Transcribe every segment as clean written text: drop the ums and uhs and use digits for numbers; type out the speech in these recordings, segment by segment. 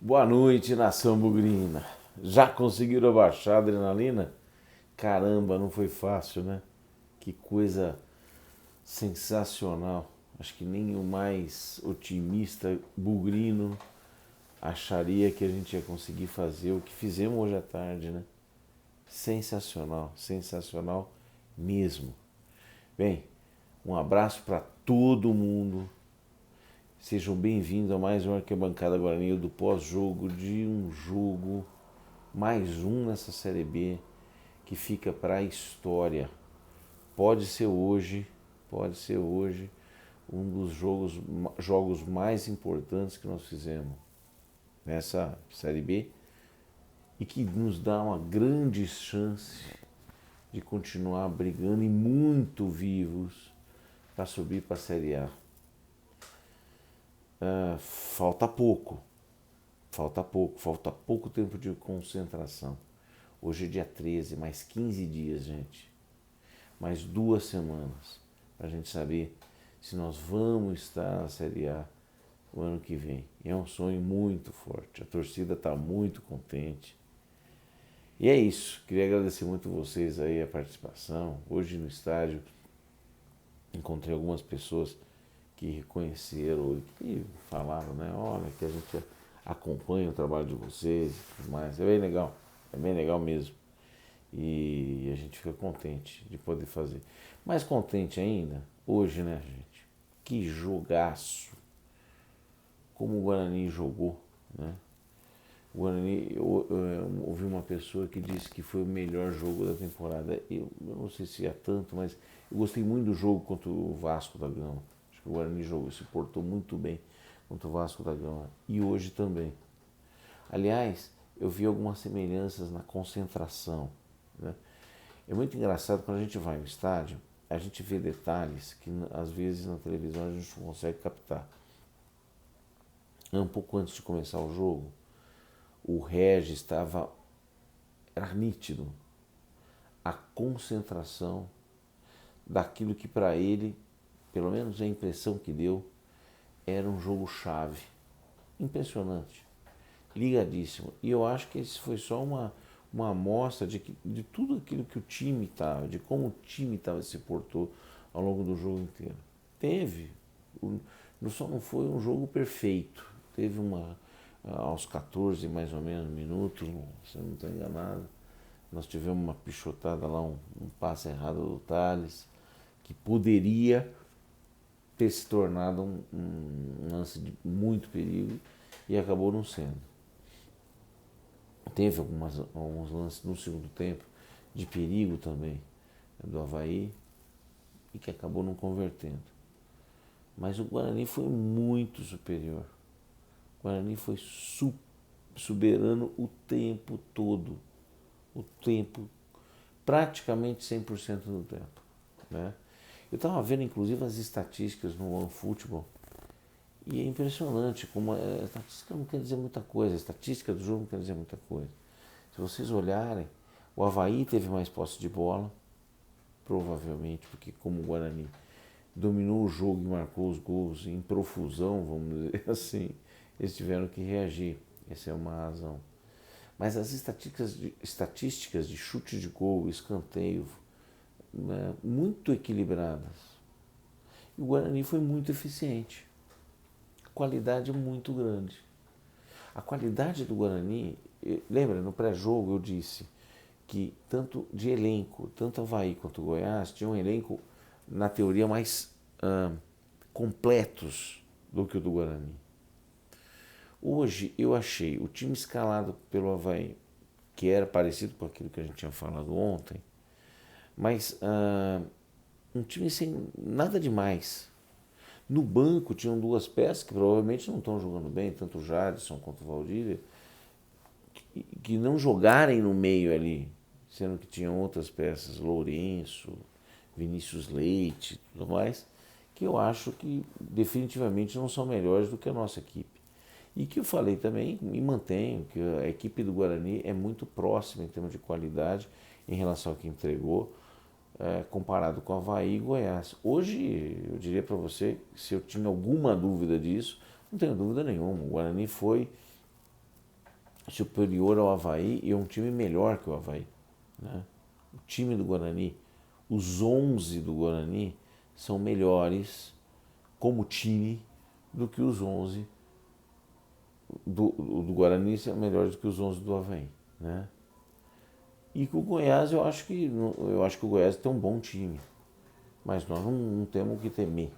Boa noite, nação bugrina. Já conseguiram baixar a adrenalina? Caramba, não foi fácil, né? Que coisa sensacional. Acho que nem o mais otimista bugrino acharia que a gente ia conseguir fazer o que fizemos hoje à tarde, né? Sensacional, sensacional mesmo. Bem, um abraço para todo mundo. Sejam bem-vindos a mais uma Arquibancada Guarani do pós-jogo de um jogo, mais um nessa Série B que fica para a história. Pode ser hoje, pode ser hoje um dos jogos mais importantes que nós fizemos nessa Série B e que nos dá uma grande chance de continuar brigando e muito vivos para subir para a Série A. Falta pouco, falta pouco tempo de concentração. Hoje é dia 13, mais 15 dias, gente. Mais 2 semanas para a gente saber se nós vamos estar na Série A o ano que vem. E é um sonho muito forte. A torcida está muito contente. E é isso. Queria agradecer muito vocês aí a participação. Hoje no estádio encontrei algumas pessoas que reconheceram e que falaram, né? Olha, que a gente acompanha o trabalho de vocês e tudo mais. É bem legal mesmo. E a gente fica contente de poder fazer. Mais contente ainda, hoje, né, gente? Que jogaço! Como o Guarani jogou, né? O Guarani, eu ouvi uma pessoa que disse que foi o melhor jogo da temporada. Eu não sei se é tanto, mas eu gostei muito do jogo contra o Vasco da Gama. Acho que o Guarani jogou, se portou muito bem contra o Vasco da Gama. E hoje também. Aliás, eu vi algumas semelhanças na concentração, né? É muito engraçado quando a gente vai ao estádio, a gente vê detalhes que às vezes na televisão a gente não consegue captar. Um pouco antes de começar o jogo, o Regis estava, era nítido, a concentração daquilo que para ele, pelo menos a impressão que deu, era um jogo chave. Impressionante, ligadíssimo. E eu acho que esse foi só uma amostra de tudo aquilo que o time estava, de como o time estava se portou ao longo do jogo inteiro. Teve, só não foi um jogo perfeito. Teve aos 14 mais ou menos minutos, se eu não estou enganado, nós tivemos uma pichotada lá, um passe errado do Thales, que poderia ter se tornado um lance de muito perigo e acabou não sendo. Teve alguns lances no segundo tempo de perigo também, do Avaí, e que acabou não convertendo. Mas o Guarani foi muito superior. O Guarani foi soberano o tempo todo. O tempo, praticamente 100% do tempo, né? Eu estava vendo inclusive as estatísticas no OneFootball e é impressionante como a estatística não quer dizer muita coisa, a estatística do jogo não quer dizer muita coisa. Se vocês olharem, o Avaí teve mais posse de bola, provavelmente, porque como o Guarani dominou o jogo e marcou os gols em profusão, vamos dizer assim, eles tiveram que reagir. Essa é uma razão. Mas as estatísticas de chute de gol, escanteio, né, muito equilibradas. E o Guarani foi muito eficiente. Qualidade muito grande. A qualidade do Guarani, lembra, no pré-jogo eu disse que tanto de elenco, tanto Avaí quanto Goiás, tinham um elenco, na teoria, mais completos do que o do Guarani. Hoje eu achei o time escalado pelo Avaí, que era parecido com aquilo que a gente tinha falado ontem, mas um time sem nada demais. No banco tinham duas peças que provavelmente não estão jogando bem, tanto o Jadson quanto o Valdívia, que não jogarem no meio ali, sendo que tinham outras peças, Lourenço, Vinícius Leite e tudo mais, que eu acho que definitivamente não são melhores do que a nossa equipe. E que eu falei também, e mantenho, que a equipe do Guarani é muito próxima em termos de qualidade em relação ao que entregou, comparado com Avaí e Goiás. Hoje, eu diria para você, se eu tinha alguma dúvida disso, não tenho dúvida nenhuma. O Guarani foi superior ao Avaí e é um time melhor que o Avaí, né? O time do Guarani, os 11 do Guarani são melhores como time do que os 11 do Guarani, são melhores do que os 11 do Avaí, né? E com o Goiás eu acho que o Goiás tem um bom time, mas nós não temos o que temer.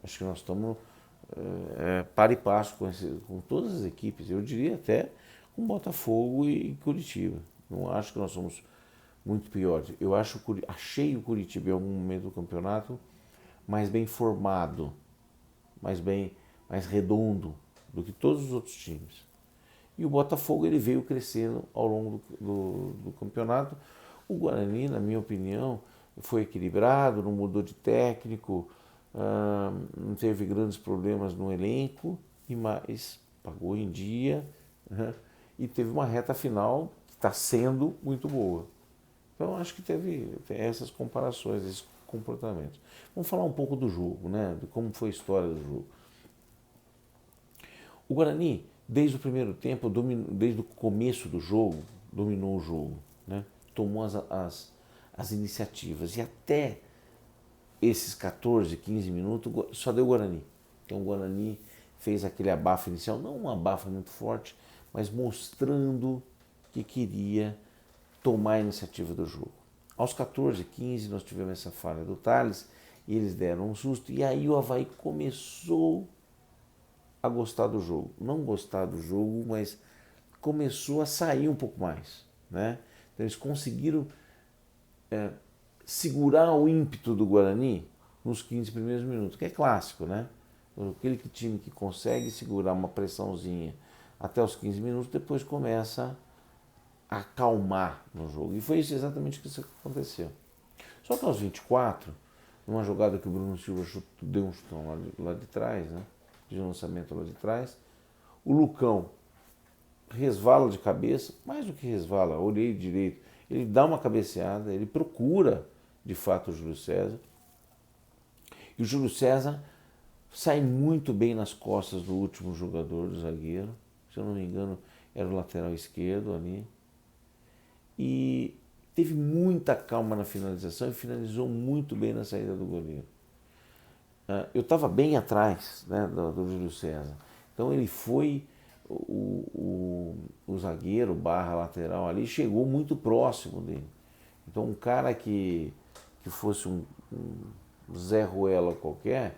Acho que nós estamos para e passo com todas as equipes, eu diria até com Botafogo e Curitiba. Não acho que nós somos muito piores. Achei o Curitiba em algum momento do campeonato mais bem formado, mais redondo do que todos os outros times. E o Botafogo ele veio crescendo ao longo do campeonato. O Guarani, na minha opinião, foi equilibrado, não mudou de técnico, não teve grandes problemas no elenco, mas pagou em dia, né? E teve uma reta final que está sendo muito boa. Então acho que teve essas comparações, esses comportamentos. Vamos falar um pouco do jogo, né? De como foi a história do jogo. O Guarani, desde o primeiro tempo, desde o começo do jogo, dominou o jogo, né? Tomou as iniciativas. E até esses 14, 15 minutos, só deu Guarani. Então o Guarani fez aquele abafo inicial, não um abafo muito forte, mas mostrando que queria tomar a iniciativa do jogo. Aos 14, 15 nós tivemos essa falha do Thales e eles deram um susto e aí o Avaí começou a gostar do jogo. Não gostar do jogo, mas começou a sair um pouco mais, né? Então eles conseguiram segurar o ímpeto do Guarani nos 15 primeiros minutos, que é clássico, né? Aquele time que consegue segurar uma pressãozinha até os 15 minutos, depois começa a acalmar no jogo. E foi isso exatamente que aconteceu. Só que aos 24, numa jogada que o Bruno Silva deu um chutão lá de trás, né? De lançamento lá de trás, o Lucão resvala de cabeça, mais do que resvala, olhei direito, ele dá uma cabeceada, ele procura de fato o Júlio César, e o Júlio César sai muito bem nas costas do último jogador, do zagueiro, se eu não me engano era o lateral esquerdo ali, e teve muita calma na finalização e finalizou muito bem na saída do goleiro. Eu estava bem atrás, né, do Júlio César, então ele foi, o zagueiro barra lateral ali chegou muito próximo dele. Então um cara que fosse um Zé Ruela qualquer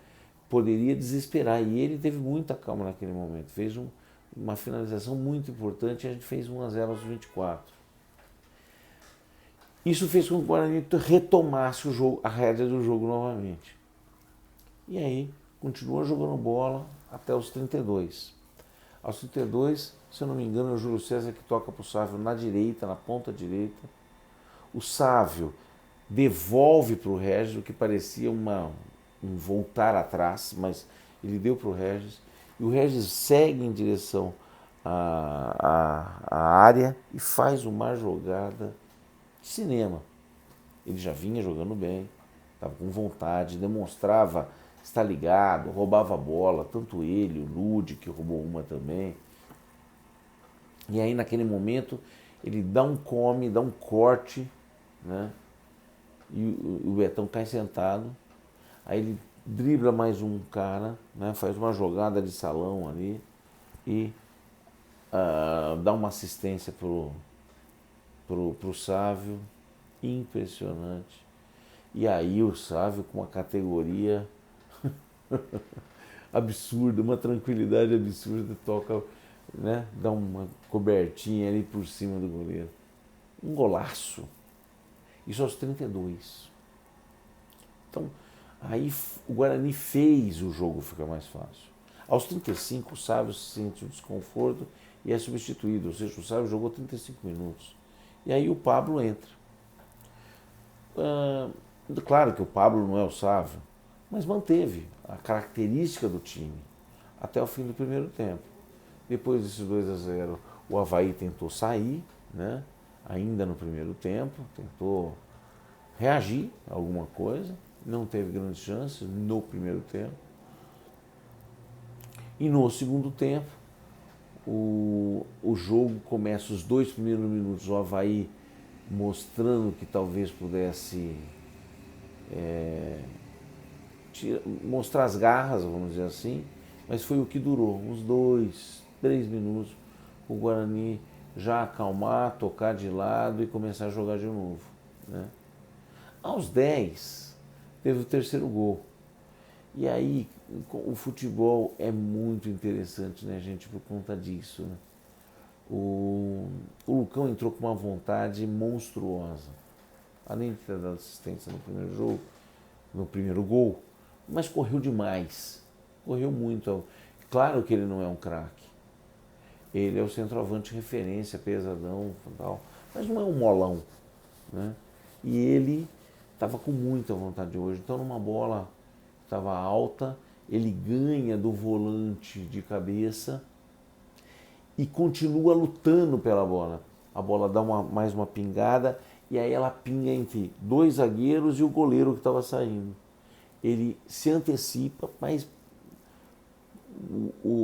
poderia desesperar, e ele teve muita calma naquele momento, fez uma finalização muito importante e a gente fez 1-0 aos 24. Isso fez com que o Guarani retomasse o jogo, a rédea do jogo novamente. E aí, continuou jogando bola até os 32. Aos 32, se eu não me engano, é o Júlio César que toca para o Sávio na direita, na ponta direita. O Sávio devolve para o Regis, o que parecia um voltar atrás, mas ele deu para o Regis. E o Regis segue em direção à área e faz uma jogada de cinema. Ele já vinha jogando bem, estava com vontade, demonstrava estar ligado, roubava a bola, tanto ele, o Lud, que roubou uma também. E aí naquele momento ele dá um corte, né? E o Betão cai sentado, aí ele dribla mais um cara, né? Faz uma jogada de salão ali e dá uma assistência pro Sávio, impressionante. E aí o Sávio com uma categoria absurda, uma tranquilidade absurda, toca, né? Dá uma cobertinha ali por cima do goleiro. Um golaço. Isso aos 32. Então, aí o Guarani fez o jogo ficar mais fácil. Aos 35, o Sávio sente o desconforto e é substituído. Ou seja, o Sávio jogou 35 minutos. E aí o Pablo entra. Claro que o Pablo não é o Sávio, mas manteve a característica do time até o fim do primeiro tempo. Depois desses 2-0, o Avaí tentou sair, né? Ainda no primeiro tempo, tentou reagir a alguma coisa, não teve grandes chances no primeiro tempo. E no segundo tempo, o o jogo começa os 2 primeiros minutos, o Avaí mostrando que talvez pudesse mostrar as garras, vamos dizer assim, mas foi o que durou, uns 2, 3 minutos, o Guarani já acalmar, tocar de lado e começar a jogar de novo, né? Aos 10, teve o terceiro gol. E aí, o futebol é muito interessante, né, gente, por conta disso, né? O Lucão entrou com uma vontade monstruosa, além de ter dado assistência no primeiro jogo, no primeiro gol, mas correu demais, correu muito. Claro que ele não é um craque, ele é o centroavante referência, pesadão, tal, mas não é um molão, né? E ele estava com muita vontade hoje, então numa bola estava alta, ele ganha do volante de cabeça e continua lutando pela bola. A bola dá mais uma pingada e aí ela pinga entre 2 zagueiros e o goleiro que estava saindo. Ele se antecipa, mas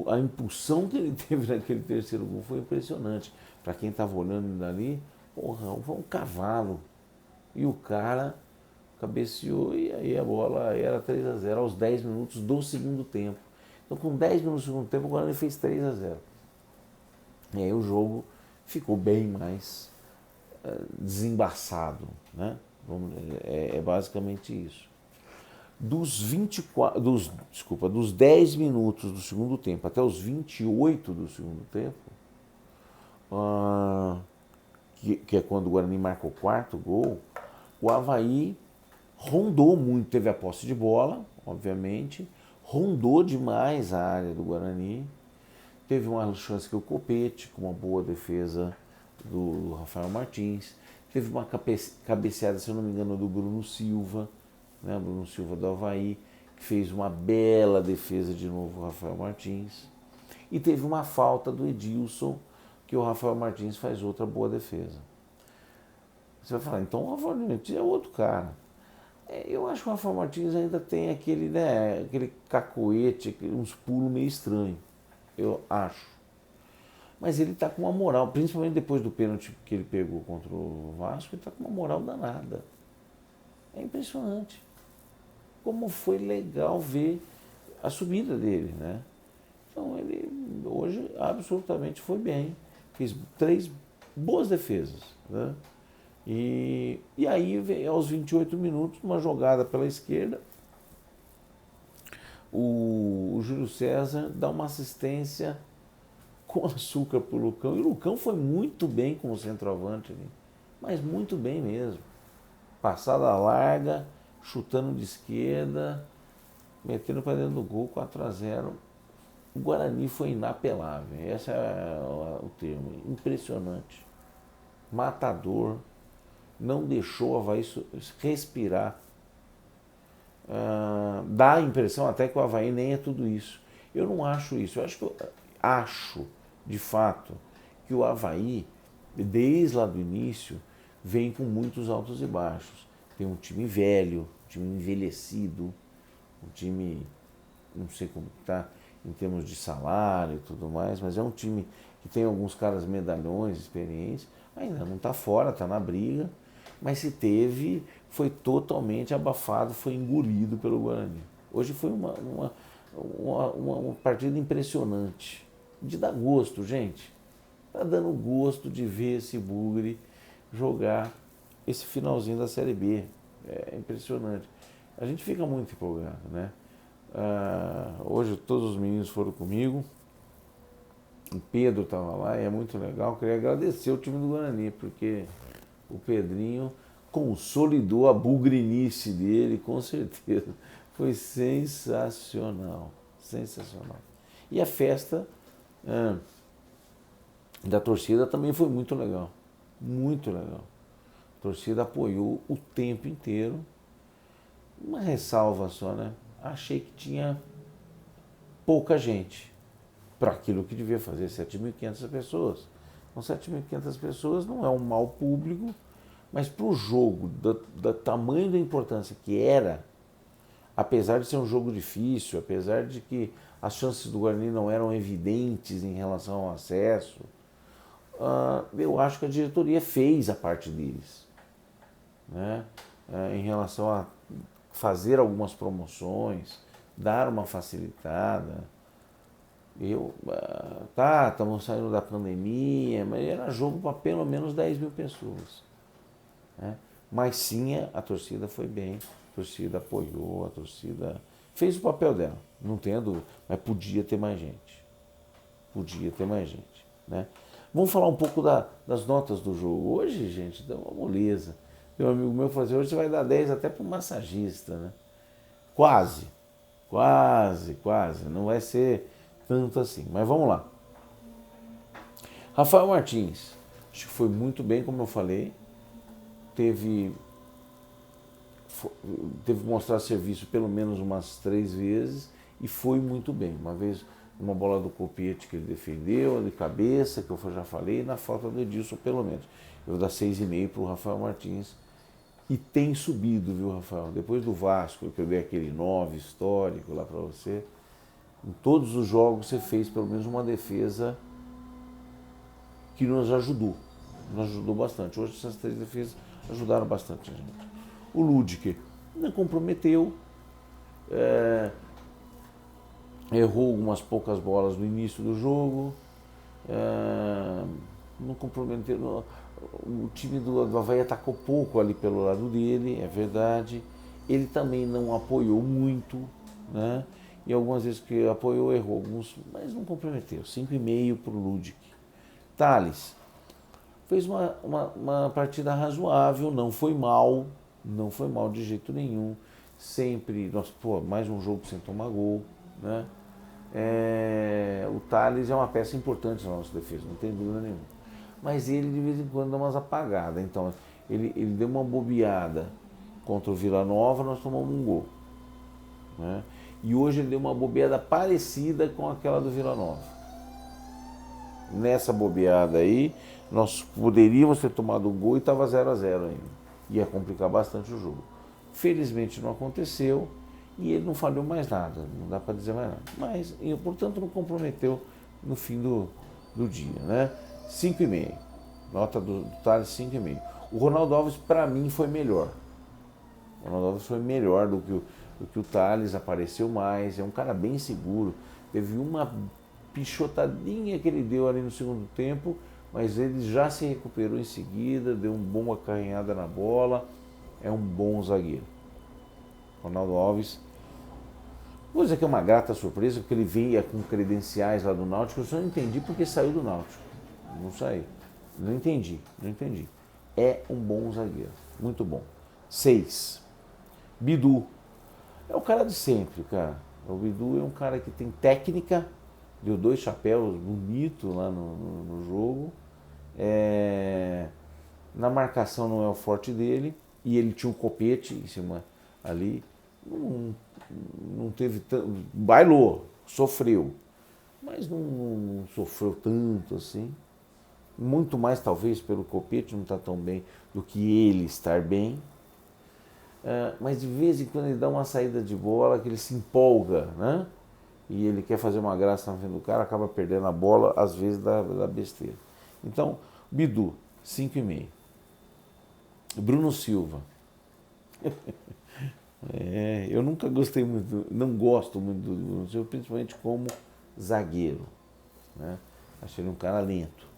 a impulsão que ele teve naquele terceiro gol foi impressionante. Para quem estava olhando dali, porra, foi um cavalo. E o cara cabeceou e aí a bola era 3-0 aos 10 minutos do segundo tempo. Então com 10 minutos do segundo tempo o Guarani fez 3-0. E aí o jogo ficou bem mais desembaçado, né? É basicamente isso. Dos 10 minutos do segundo tempo até os 28 do segundo tempo, que é quando o Guarani marca o quarto gol, o Avaí rondou muito, teve a posse de bola, obviamente, rondou demais a área do Guarani, teve uma chance que o Copete, com uma boa defesa do Rafael Martins, teve uma cabeceada, se eu não me engano, do Bruno Silva, né, Bruno Silva do Avaí, que fez uma bela defesa de novo, o Rafael Martins, e teve uma falta do Edilson, que o Rafael Martins faz outra boa defesa. Você vai falar, então o Rafael Martins é outro cara. Eu acho que o Rafael Martins ainda tem aquele, né, aquele cacoete, uns pulos meio estranhos, eu acho. Mas ele está com uma moral, principalmente depois do pênalti que ele pegou contra o Vasco, ele está com uma moral danada. É impressionante. Como foi legal ver a subida dele, né? Então ele hoje absolutamente foi bem. Fez 3 boas defesas, né? E aí, aos 28 minutos, uma jogada pela esquerda, o Júlio César dá uma assistência com açúcar para o Lucão. E o Lucão foi muito bem como centroavante ali, mas muito bem mesmo. Passada larga, chutando de esquerda, metendo para dentro do gol, 4-0. O Guarani foi inapelável, esse é o termo, impressionante. Matador, não deixou o Avaí respirar. Dá a impressão até que o Avaí nem é tudo isso. Eu não acho isso, eu acho de fato que o Avaí, desde lá do início, vem com muitos altos e baixos. Tem um time velho, um time envelhecido, um time, não sei como está em termos de salário e tudo mais, mas é um time que tem alguns caras medalhões, experientes, ainda não está fora, está na briga, mas se teve, foi totalmente abafado, foi engolido pelo Guarani. Hoje foi uma partida impressionante, de dar gosto, gente. Está dando gosto de ver esse Bugre jogar esse finalzinho da Série B. É impressionante. A gente fica muito empolgado, né? Hoje todos os meninos foram comigo. O Pedro estava lá e é muito legal. Queria agradecer o time do Guarani, porque o Pedrinho consolidou a bugrinice dele, com certeza. Foi sensacional, sensacional. E a festa da torcida também foi muito legal, muito legal. A torcida apoiou o tempo inteiro. Uma ressalva só, né? Achei que tinha pouca gente para aquilo que devia fazer 7.500 pessoas. Então 7.500 pessoas não é um mau público, mas para o jogo, do tamanho da importância que era, apesar de ser um jogo difícil, apesar de que as chances do Guarani não eram evidentes em relação ao acesso, eu acho que a diretoria fez a parte deles, né? Em relação a fazer algumas promoções, dar uma facilitada. Estamos saindo da pandemia, mas era jogo para pelo menos 10 mil pessoas, né? Mas sim, a torcida foi bem, a torcida apoiou, a torcida fez o papel dela, não tenho dúvida, mas podia ter mais gente. Podia ter mais gente, né? Vamos falar um pouco das notas do jogo. Hoje, gente, deu uma moleza. Tem um amigo meu que falou assim, hoje você vai dar 10 até para o massagista, né? Quase, quase. Não vai ser tanto assim, mas vamos lá. Rafael Martins, acho que foi muito bem, como eu falei. Teve que mostrar serviço pelo menos umas 3 vezes e foi muito bem. Uma vez, uma bola do Copete que ele defendeu, de cabeça, que eu já falei, e na falta do Edilson, pelo menos. Eu vou dar 6,5 para o Rafael Martins. E tem subido, viu, Rafael? Depois do Vasco, que eu dei aquele 9 histórico lá para você, em todos os jogos você fez pelo menos uma defesa que nos ajudou. Nos ajudou bastante. Hoje essas 3 defesas ajudaram bastante a gente. O Ludic não comprometeu, errou algumas poucas bolas no início do jogo, não comprometeu. O time do Avaí atacou pouco ali pelo lado dele, é verdade. Ele também não apoiou muito, né? E algumas vezes que apoiou, errou alguns, mas não comprometeu. 5,5 para o Ludic. Thales fez uma partida razoável, não foi mal de jeito nenhum. Sempre, mais um jogo sem tomar gol, né? O Thales é uma peça importante na nossa defesa, não tem dúvida nenhuma. Mas ele de vez em quando dá umas apagadas. Então, ele deu uma bobeada contra o Vila Nova, nós tomamos um gol, né? E hoje ele deu uma bobeada parecida com aquela do Vila Nova. Nessa bobeada aí, nós poderíamos ter tomado um gol e estava 0-0 ainda. Ia complicar bastante o jogo. Felizmente não aconteceu e ele não falhou mais nada, não dá para dizer mais nada. Mas, portanto, não comprometeu no fim do dia, né? 5,5. Nota do Thales, 5,5. O Ronaldo Alves, para mim, foi melhor. O Ronaldo Alves foi melhor do que o Thales, apareceu mais, é um cara bem seguro. Teve uma pichotadinha que ele deu ali no segundo tempo, mas ele já se recuperou em seguida, deu uma boa carrinhada na bola, é um bom zagueiro. Ronaldo Alves, vou dizer que é uma grata surpresa, porque ele veio com credenciais lá do Náutico, eu só não entendi porque saiu do Náutico. Não saiu. Não entendi. É um bom zagueiro, muito bom. 6. Bidu. É o cara de sempre, cara. O Bidu é um cara que tem técnica, deu 2 chapéus bonitos lá no jogo. Na marcação não é o forte dele. E ele tinha um Copete em cima ali. Não teve tanto. Bailou, sofreu. Mas não sofreu tanto assim. Muito mais talvez pelo Copete não estar tão bem do que ele estar bem. Mas de vez em quando ele dá uma saída de bola que ele se empolga, né? E ele quer fazer uma graça na frente do cara, acaba perdendo a bola, às vezes dá besteira. Então, Bidu, 5,5. Bruno Silva. Eu nunca gostei muito, não gosto muito do Bruno Silva, principalmente como zagueiro, né? Achei ele um cara lento.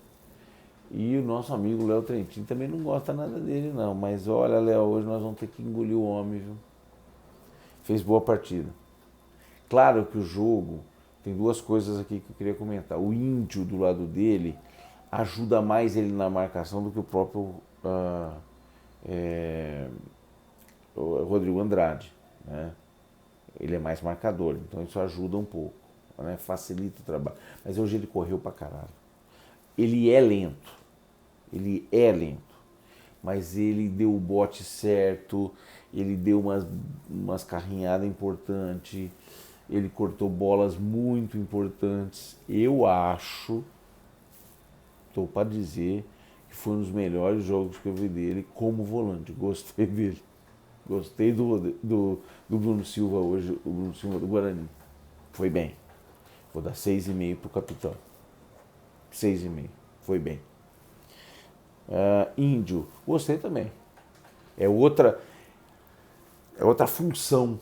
E o nosso amigo Léo Trentin também não gosta nada dele não, mas olha, Léo, hoje nós vamos ter que engolir o homem, viu? Fez boa partida. Claro que o jogo, tem 2 coisas aqui que eu queria comentar. O Índio do lado dele ajuda mais ele na marcação do que o próprio o Rodrigo Andrade, né? Ele é mais marcador, então isso ajuda um pouco, né? Facilita o trabalho. Mas hoje ele correu pra caralho. Ele é lento, mas ele deu o bote certo, ele deu umas carrinhadas importantes, ele cortou bolas muito importantes. Eu acho, estou para dizer, que foi um dos melhores jogos que eu vi dele como volante. Gostei dele. Gostei do Bruno Silva hoje, o Bruno Silva do Guarani. Foi bem. Vou dar 6,5 para o capitão. 6,5. Foi bem. Índio, gostei também. É outra, é outra função,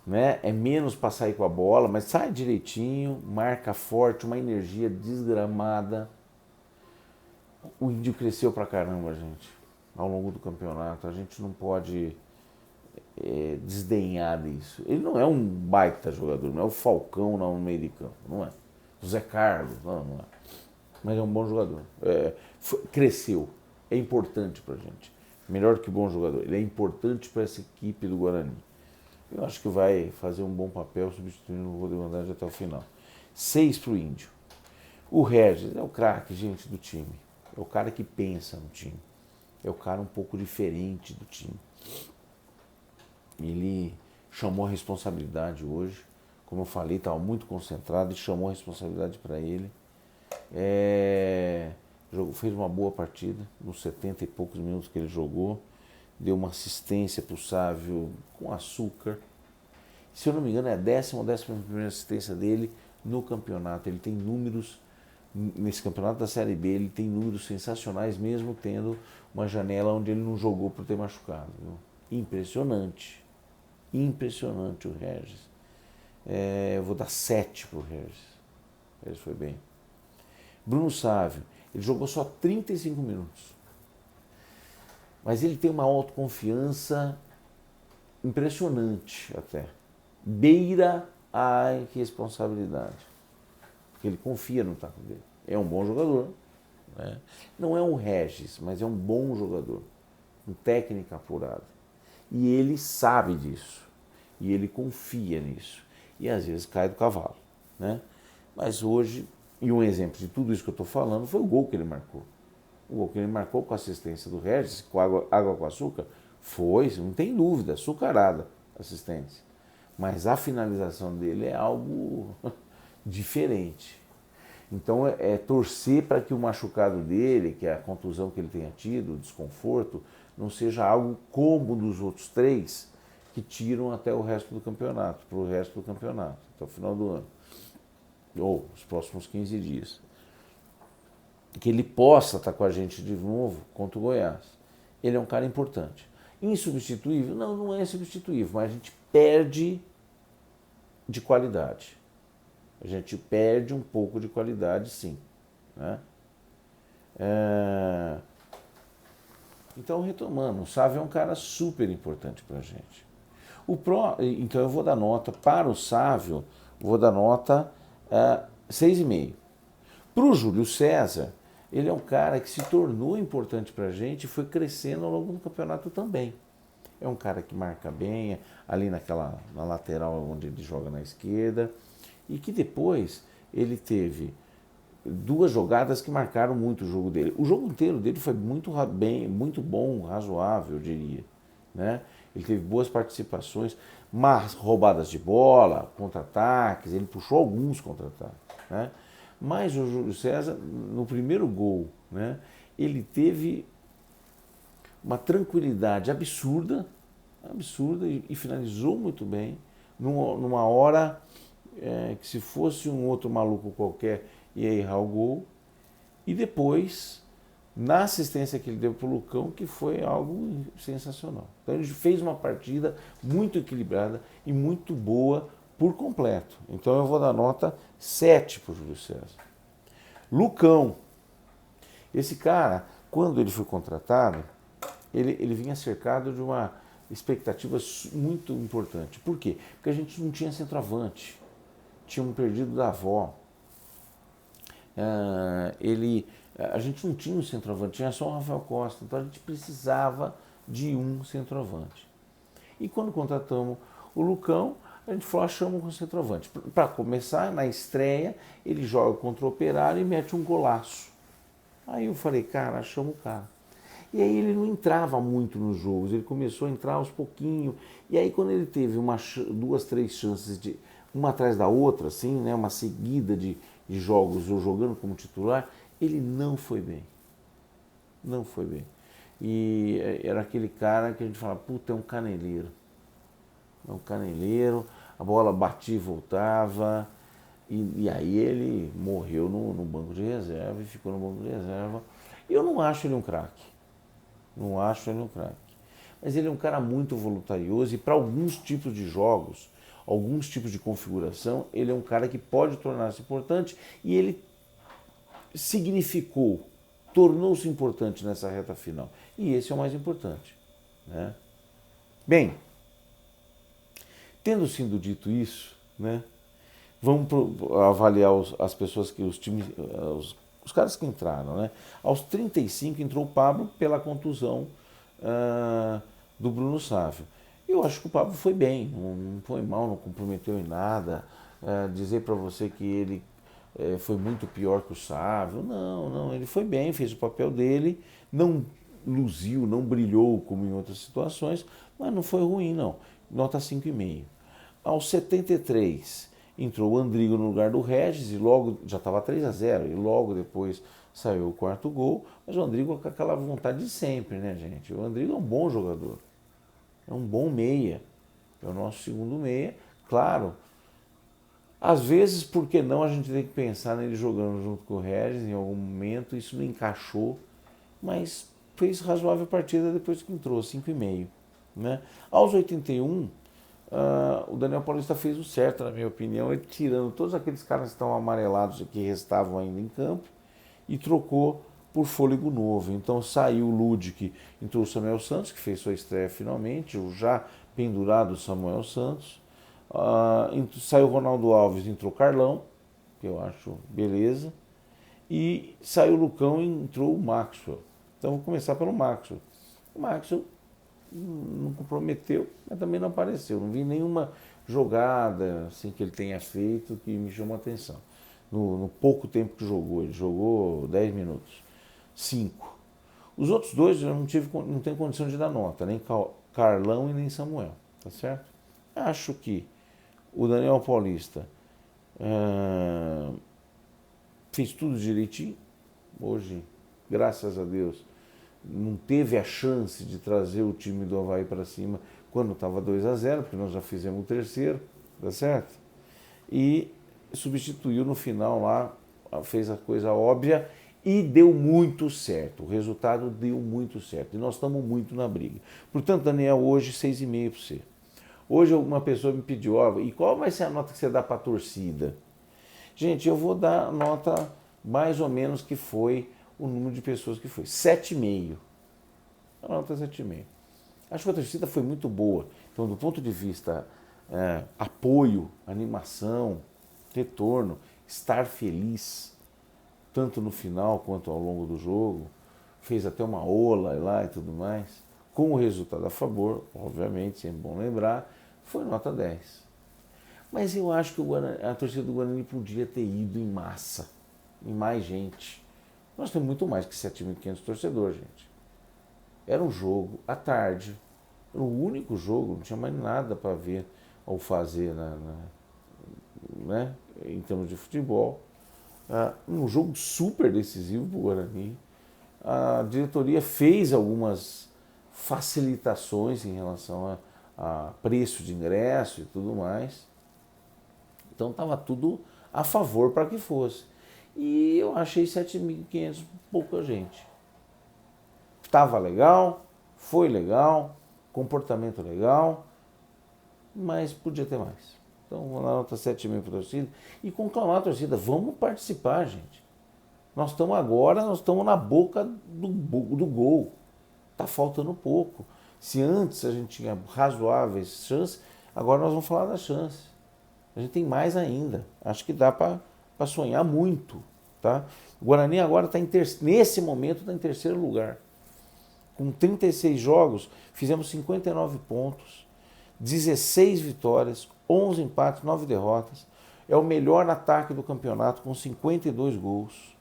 né? É menos para sair com a bola, mas sai direitinho, marca forte, uma energia desgramada. O Índio cresceu pra caramba, gente, ao longo do campeonato. A gente não pode desdenhar disso. Ele não é um baita jogador, não é o Falcão no meio de campo, não é. O Zé Carlos, não é. Mas é um bom jogador. Cresceu, é importante pra gente. Melhor que bom jogador, ele é importante para essa equipe do Guarani. Eu acho que vai fazer um bom papel substituindo o Rodrigo Andrade até o final. 6 pro Índio. O Regis é o craque, gente, do time. É o cara que pensa no time. É o cara um pouco diferente do time. Ele chamou a responsabilidade hoje. Como eu falei, estava muito concentrado e chamou a responsabilidade para ele. Fez uma boa partida, nos 70 e poucos minutos que ele jogou. Deu uma assistência para o Sávio com açúcar. Se eu não me engano, é a 10ª ou 11ª assistência dele no campeonato. Ele tem números, nesse campeonato da Série B, ele tem números sensacionais, mesmo tendo uma janela onde ele não jogou por ter machucado. Viu? Impressionante. Impressionante o Regis. Eu vou dar 7 pro Regis. O Regis foi bem. Bruno Sávio, ele jogou só 35 minutos. Mas ele tem uma autoconfiança impressionante até. Beira a responsabilidade. Porque ele confia no taco dele. É um bom jogador. Né? Não é um Regis, mas é um bom jogador. Com técnica apurada. E ele sabe disso. E ele confia nisso. E às vezes cai do cavalo. Né? Mas hoje, e um exemplo de tudo isso que eu estou falando, foi o gol que ele marcou. O gol que ele marcou com a assistência do Regis, com água com açúcar, foi, não tem dúvida, açucarada assistência. Mas a finalização dele é algo diferente. Então é torcer para que o machucado dele, que é a contusão que ele tenha tido, o desconforto, não seja algo como dos outros 3 que tiram até o resto do campeonato, para o resto do campeonato, até o final do ano. Ou os próximos 15 dias. Que ele possa estar com a gente de novo contra o Goiás. Ele é um cara importante. Insubstituível? Não, não é insubstituível, mas a gente perde de qualidade. A gente perde um pouco de qualidade, sim. Né? Então, retomando, o Sávio é um cara super importante para a gente. Então, eu vou dar nota para o Sávio, vou dar nota 6,5. Para o Júlio César, ele é um cara que se tornou importante para a gente e foi crescendo ao longo do campeonato também. É um cara que marca bem, ali na lateral onde ele joga na esquerda, e que depois ele teve 2 jogadas que marcaram muito o jogo dele. O jogo inteiro dele foi muito bom, razoável, eu diria. Né? Ele teve boas participações, mas roubadas de bola, contra-ataques, ele puxou alguns contra-ataques. Né? Mas o Júlio César, no primeiro gol, né, ele teve uma tranquilidade absurda e finalizou muito bem, numa hora que se fosse um outro maluco qualquer ia errar o gol. E depois, na assistência que ele deu para o Lucão, que foi algo sensacional. Então ele fez uma partida muito equilibrada e muito boa por completo. Então eu vou dar nota 7 para o Júlio César. Lucão. Esse cara, quando ele foi contratado, ele vinha cercado de uma expectativa muito importante. Por quê? Porque a gente não tinha centroavante. Tínhamos perdido da avó. A gente não tinha um centroavante, tinha só o Rafael Costa. Então a gente precisava de um centroavante. E quando contratamos o Lucão, a gente falou, achamos um centroavante. Para começar, na estreia, ele joga contra o Operário e mete um golaço. Aí eu falei, cara, achamos o cara. E aí ele não entrava muito nos jogos, ele começou a entrar aos pouquinhos. E aí quando ele teve 2, 3 chances, uma atrás da outra, assim, né, uma seguida de jogos, eu jogando como titular, ele não foi bem. Não foi bem. E era aquele cara que a gente fala, puta, é um caneleiro. É um caneleiro, a bola batia e voltava. E aí ele morreu no banco de reserva e ficou no banco de reserva. E eu não acho ele um craque. Não acho ele um craque. Mas ele é um cara muito voluntarioso e para alguns tipos de jogos, alguns tipos de configuração, ele é um cara que pode tornar-se importante e ele significou, tornou-se importante nessa reta final. E esse é o mais importante, né? Bem, tendo sido dito isso, né, vamos avaliar as pessoas que os times, os caras que entraram, né? Aos 35 entrou o Pablo pela contusão do Bruno Sávio. Eu acho que o Pablo foi bem, não foi mal, não comprometeu em nada. Dizer para você que ele foi muito pior que o Sávio, não, ele foi bem, fez o papel dele, não luziu, não brilhou como em outras situações, mas não foi ruim não, nota 5,5. Aos 73 entrou o Andrigo no lugar do Regis e logo já estava 3-0 e logo depois saiu o quarto gol, mas o Andrigo com aquela vontade de sempre, né, gente? O Andrigo é um bom jogador, é um bom meia, é o nosso segundo meia, claro. Às vezes, por que não, a gente tem que pensar nele jogando junto com o Regis em algum momento, isso não encaixou, mas fez razoável partida depois que entrou, 5,5. Né? Aos 81, o Daniel Paulista fez o certo, na minha opinião, ele tirando todos aqueles caras que estão amarelados que restavam ainda em campo e trocou por fôlego novo. Então saiu o Ludic, entrou o Samuel Santos, que fez sua estreia finalmente, o já pendurado Samuel Santos. Saiu o Ronaldo Alves, entrou o Carlão, que eu acho beleza. E saiu o Lucão e entrou o Maxwell. Então vou começar pelo Maxwell. O Maxwell não comprometeu, mas também não apareceu. Não vi nenhuma jogada assim, que ele tenha feito que me chamou a atenção. No pouco tempo que jogou, ele jogou 10 minutos. 5. Os outros dois eu não tenho condição de dar nota, nem Carlão e nem Samuel, tá certo? Acho que o Daniel Paulista fez tudo direitinho. Hoje, graças a Deus, não teve a chance de trazer o time do Avaí para cima quando estava 2-0, porque nós já fizemos o terceiro, tá certo? E substituiu no final lá, fez a coisa óbvia e deu muito certo. O resultado deu muito certo. E nós estamos muito na briga. Portanto, Daniel, hoje 6,5 para você. Hoje uma pessoa me pediu, e qual vai ser a nota que você dá para a torcida? Gente, eu vou dar a nota mais ou menos que foi o número de pessoas que foi. 7,5. A nota 7,5. Acho que a torcida foi muito boa. Então, do ponto de vista apoio, animação, retorno, estar feliz, tanto no final quanto ao longo do jogo, fez até uma ola lá e tudo mais, com o resultado a favor, obviamente, sempre bom lembrar, foi nota 10. Mas eu acho que a torcida do Guarani podia ter ido em massa, em mais gente. Nós temos muito mais que 7.500 torcedores, gente. Era um jogo à tarde, era o único jogo, não tinha mais nada para ver ou fazer né, em termos de futebol. Um jogo super decisivo para o Guarani. A diretoria fez algumas facilitações em relação a preço de ingresso e tudo mais. Então estava tudo a favor para que fosse. E eu achei 7.500 pouca gente. Estava legal, foi legal, comportamento legal, mas podia ter mais. Então vou dar nota 7,5 para a torcida e conclamar a torcida, vamos participar, gente. Nós estamos na boca do gol. Está faltando pouco. Se antes a gente tinha razoáveis chances, agora nós vamos falar das chances. A gente tem mais ainda. Acho que dá para sonhar muito. Tá? O Guarani agora está nesse momento está em terceiro lugar. Com 36 jogos, fizemos 59 pontos, 16 vitórias, 11 empates, 9 derrotas. É o melhor ataque do campeonato, com 52 gols.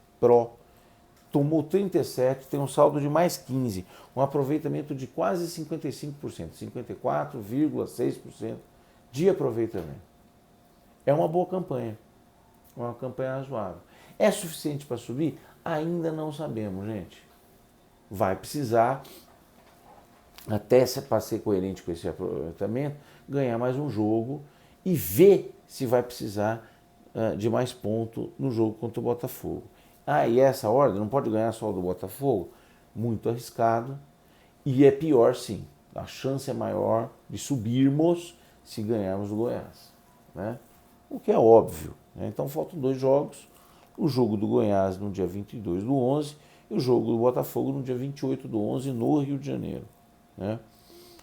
Tomou 37, tem um saldo de mais 15, um aproveitamento de quase 55%, 54,6% de aproveitamento. É uma boa campanha, uma campanha razoável. É suficiente para subir? Ainda não sabemos, gente. Vai precisar, até para ser coerente com esse aproveitamento, ganhar mais um jogo e ver se vai precisar de mais ponto no jogo contra o Botafogo. Ah, e essa ordem não pode ganhar só do Botafogo? Muito arriscado. E é pior sim. A chance é maior de subirmos se ganharmos do Goiás. Né? O que é óbvio. Né? Então faltam 2 jogos. O jogo do Goiás no dia 22/11 e o jogo do Botafogo no dia 28/11 no Rio de Janeiro. Né?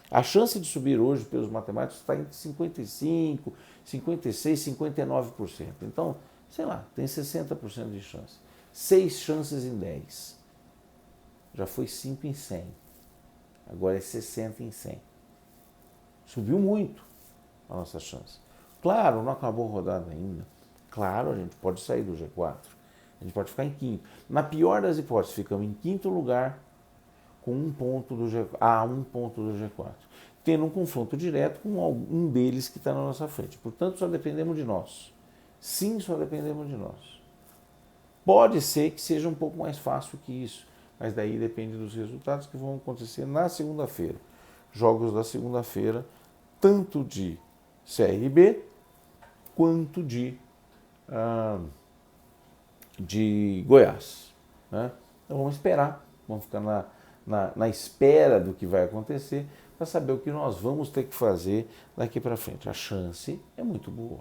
A chance de subir hoje pelos matemáticos está entre 55%, 56%, 59%. Então, sei lá, tem 60% de chance. 6 chances em 10. Já foi 5 em 100. Agora é 60 em 100. Subiu muito a nossa chance. Claro, não acabou a rodada ainda. Claro, a gente pode sair do G4. A gente pode ficar em quinto. Na pior das hipóteses, ficamos em quinto lugar com 1 ponto do G4, 1 ponto do G4. Tendo um confronto direto com um deles que está na nossa frente. Portanto, só dependemos de nós. Sim, só dependemos de nós. Pode ser que seja um pouco mais fácil que isso, mas daí depende dos resultados que vão acontecer na segunda-feira. Jogos da segunda-feira, tanto de CRB quanto de Goiás. Né? Então vamos esperar, vamos ficar na espera do que vai acontecer para saber o que nós vamos ter que fazer daqui para frente. A chance é muito boa.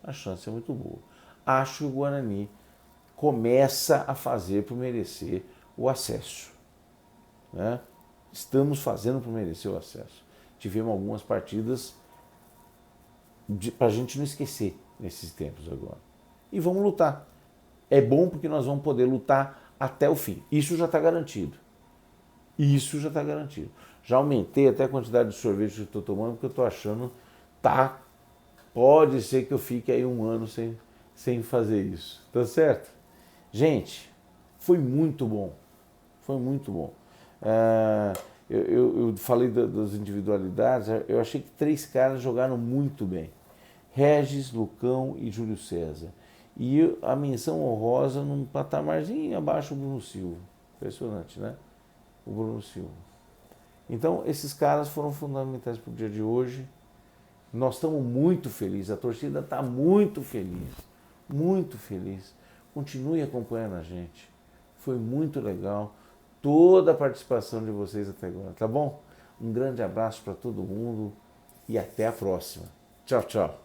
A chance é muito boa. Acho que o Guarani começa a fazer por merecer o acesso. Né? Estamos fazendo por merecer o acesso. Tivemos algumas partidas para a gente não esquecer nesses tempos agora. E vamos lutar. É bom porque nós vamos poder lutar até o fim. Isso já está garantido. Isso já está garantido. Já aumentei até a quantidade de sorvete que eu estou tomando, porque eu estou achando, pode ser que eu fique aí 1 ano sem fazer isso. Tá certo? Gente, foi muito bom. Foi muito bom. Eu falei das individualidades, eu achei que 3 caras jogaram muito bem. Regis, Lucão e Júlio César. E a menção honrosa num patamarzinho abaixo do Bruno Silva. Impressionante, né? O Bruno Silva. Então, esses caras foram fundamentais para o dia de hoje. Nós estamos muito felizes, a torcida está muito feliz. Muito feliz. Continue acompanhando a gente. Foi muito legal toda a participação de vocês até agora, tá bom? Um grande abraço para todo mundo e até a próxima. Tchau, tchau.